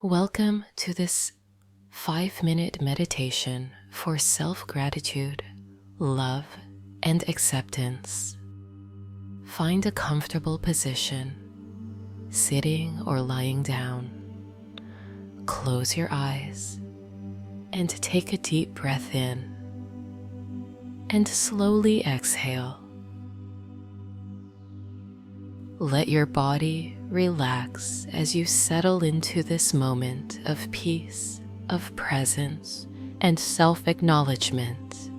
Welcome to this 5-minute meditation for self-gratitude, love, and acceptance. Find a comfortable position, sitting or lying down. Close your eyes and take a deep breath in and slowly exhale. Let your body relax as you settle into this moment of peace, of presence, and self-acknowledgement.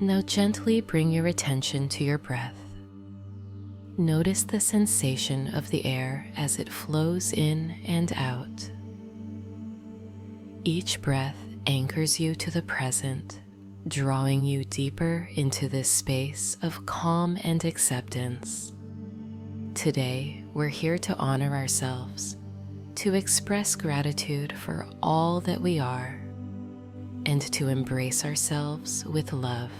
Now gently bring your attention to your breath. Notice the sensation of the air as it flows in and out. Each breath anchors you to the present, drawing you deeper into this space of calm and acceptance. Today, we're here to honor ourselves, to express gratitude for all that we are, and to embrace ourselves with love.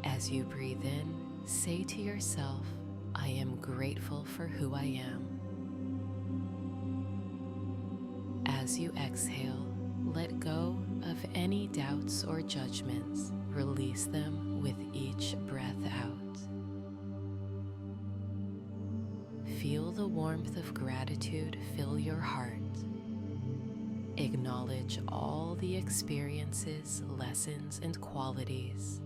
As you breathe in, say to yourself, I am grateful for who I am. As you exhale, let go of any doubts or judgments. Release them with each breath out. Feel the warmth of gratitude fill your heart. Acknowledge all the experiences, lessons, and qualities.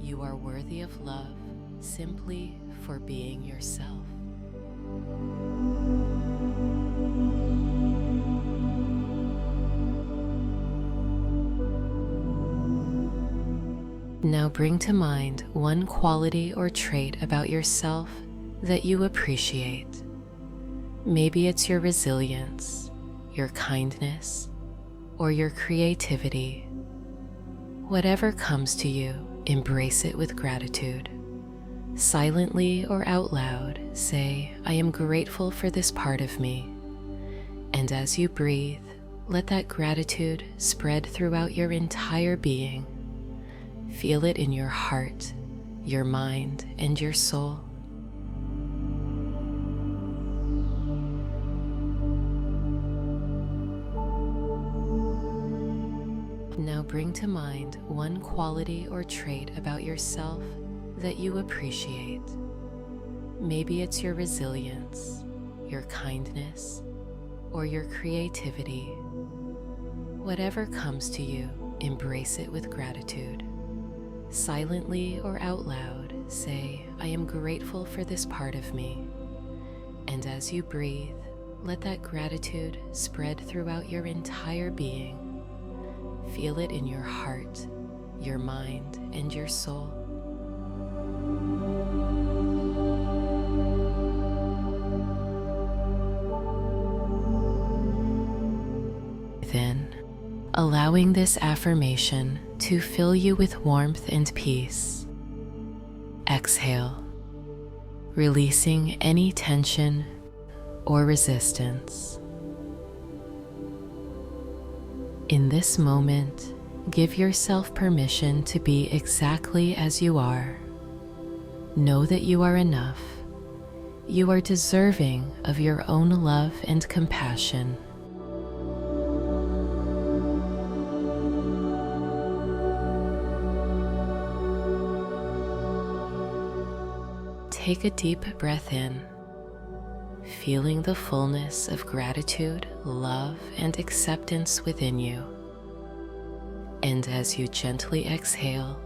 You are worthy of love simply for being yourself. Now bring to mind one quality or trait about yourself that you appreciate. Maybe it's your resilience, your kindness, or your creativity. Whatever comes to you, embrace it with gratitude. Silently or out loud, say, I am grateful for this part of me. And as you breathe, let that gratitude spread throughout your entire being. Feel it in your heart, your mind, and your soul. Now bring to mind one quality or trait about yourself that you appreciate. Maybe it's your resilience, your kindness, or your creativity. Whatever comes to you, embrace it with gratitude. Silently or out loud, say, I am grateful for this part of me. And as you breathe, let that gratitude spread throughout your entire being. Feel it in your heart, your mind, and your soul. Then, allowing this affirmation to fill you with warmth and peace. Exhale, releasing any tension or resistance. In this moment, give yourself permission to be exactly as you are. Know that you are enough. You are deserving of your own love and compassion. Take a deep breath in, feeling the fullness of gratitude, love, and acceptance within you. And as you gently exhale,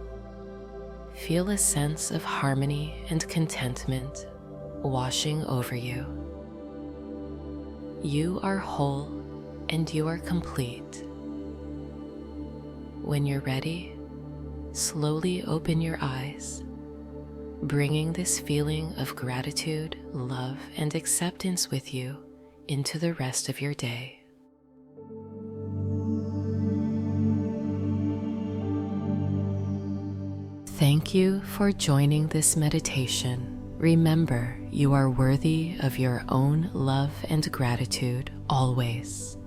feel a sense of harmony and contentment washing over you. You are whole and you are complete. When you're ready, slowly open your eyes, bringing this feeling of gratitude, love, and acceptance with you into the rest of your day. Thank you for joining this meditation. Remember, you are worthy of your own love and gratitude always.